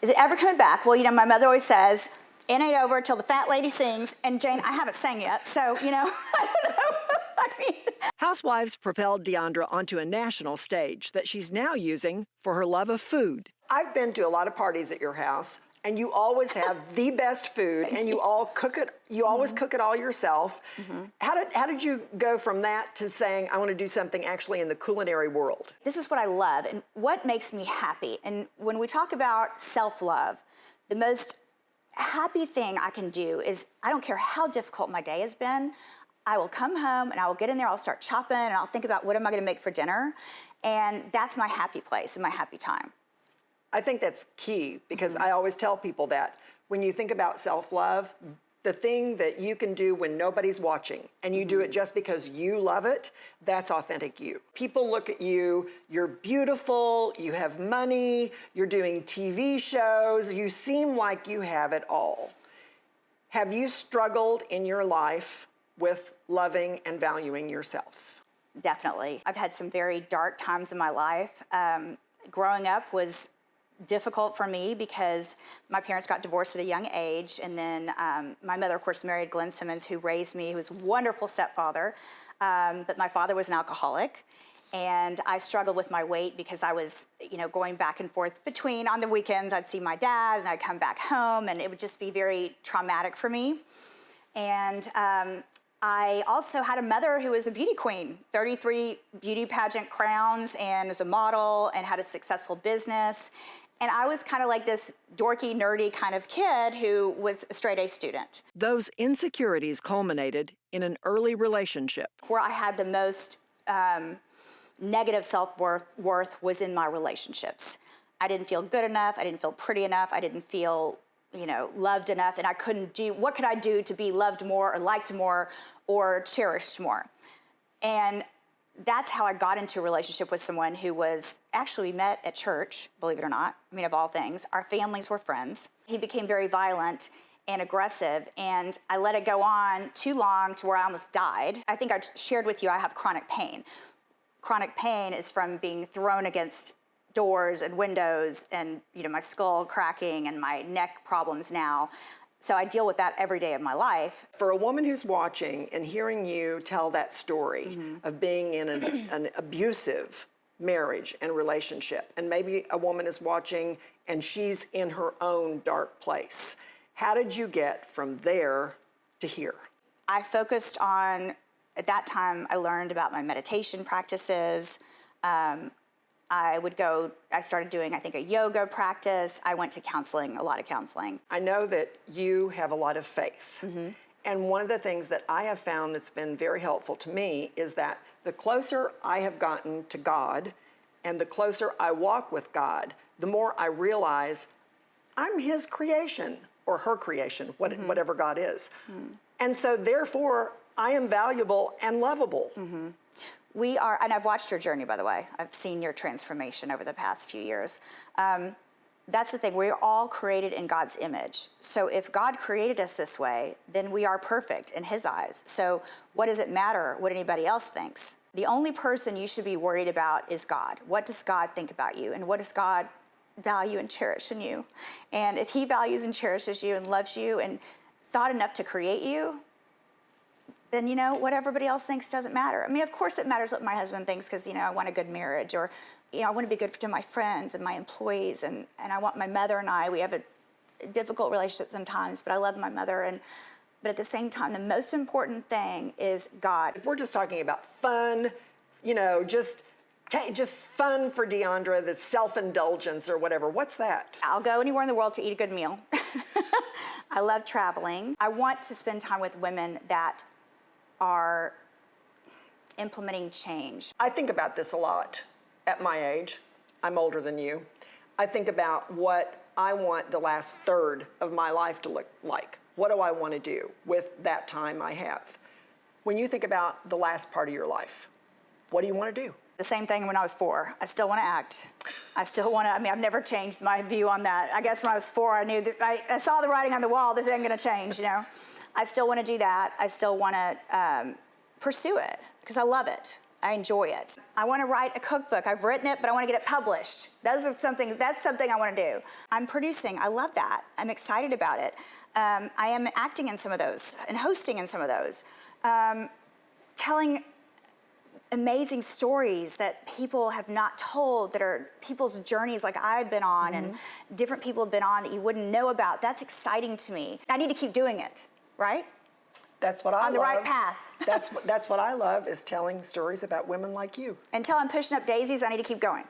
Is it ever coming back? Well, my mother always says, it ain't over till the fat lady sings. And Jane, I haven't sang yet, so, I don't know. I mean. Housewives propelled Deandra onto a national stage that she's now using for her love of food. I've been to a lot of parties at your house, and you always have the best food, and you all cook it. You always cook it all yourself. How did you go from that to saying, I want to do something actually in the culinary world? This is what I love and what makes me happy. And when we talk about self-love, the most happy thing I can do is, I don't care how difficult my day has been, I will come home and I will get in there, I'll start chopping, and I'll think about what am I gonna make for dinner. And that's my happy place and my happy time. I think that's key, because I always tell people that when you think about self-love, the thing that you can do when nobody's watching and you do it just because you love it, that's authentic you. People look at you, you're beautiful, you have money, you're doing TV shows, you seem like you have it all. Have you struggled in your life with loving and valuing yourself? Definitely. I've had some very dark times in my life. Growing up was difficult for me because my parents got divorced at a young age, and then my mother, of course, married Glenn Simmons, who raised me, who was a wonderful stepfather, but my father was an alcoholic, and I struggled with my weight because I was, going back and forth between, on the weekends, I'd see my dad, and I'd come back home, and it would just be very traumatic for me. And I also had a mother who was a beauty queen, 33 beauty pageant crowns, and was a model and had a successful business. And I was kind of like this dorky, nerdy kind of kid who was a straight A student. Those insecurities culminated in an early relationship. Where I had the most negative self-worth was in my relationships. I didn't feel good enough. I didn't feel pretty enough. I didn't feel, loved enough. And I couldn't do, what could I do to be loved more or liked more or cherished more? And that's how I got into a relationship with someone who was, actually we met at church, believe it or not. I mean, of all things, our families were friends. He became very violent and aggressive, and I let it go on too long to where I almost died. I think I shared with you, I have chronic pain. Chronic pain is from being thrown against doors and windows and, my skull cracking and my neck problems now. So I deal with that every day of my life. For a woman who's watching and hearing you tell that story of being in an abusive marriage and relationship, and maybe a woman is watching and she's in her own dark place, how did you get from there to here? I focused on, at that time, I learned about my meditation practices. I started doing, I think, a yoga practice. I went to counseling, a lot of counseling. I know that you have a lot of faith. And one of the things that I have found that's been very helpful to me is that the closer I have gotten to God and the closer I walk with God, the more I realize I'm His creation or her creation, whatever God is. And so therefore, I am valuable and lovable. We are, and I've watched your journey, by the way. I've seen your transformation over the past few years. That's the thing, we're all created in God's image. So if God created us this way, then we are perfect in His eyes. So what does it matter what anybody else thinks? The only person you should be worried about is God. What does God think about you? And what does God value and cherish in you? And if He values and cherishes you and loves you and thought enough to create you, then, what everybody else thinks doesn't matter. I mean, of course it matters what my husband thinks because, I want a good marriage, or, I want to be good to my friends and my employees, and I want my mother and I, we have a difficult relationship sometimes, but I love my mother. But at the same time, the most important thing is God. If we're just talking about fun, just fun for Deandra, that's self-indulgence or whatever, what's that? I'll go anywhere in the world to eat a good meal. I love traveling. I want to spend time with women that are implementing change. I think about this a lot at my age. I'm older than you. I think about what I want the last third of my life to look like. What do I want to do with that time I have? When you think about the last part of your life, what do you want to do? The same thing when I was 4. I still want to act. I still want to, I've never changed my view on that. I guess when I was 4, I knew that I saw the writing on the wall, this ain't going to change, I still want to do that. I still want to pursue it because I love it. I enjoy it. I want to write a cookbook. I've written it, but I want to get it published. That's something I want to do. I'm producing. I love that. I'm excited about it. I am acting in some of those and hosting in some of those. Telling amazing stories that people have not told, that are people's journeys like I've been on and different people have been on that you wouldn't know about. That's exciting to me. I need to keep doing it, right? That's what I love. On the right path. That's what I love, is telling stories about women like you. Until I'm pushing up daisies, I need to keep going.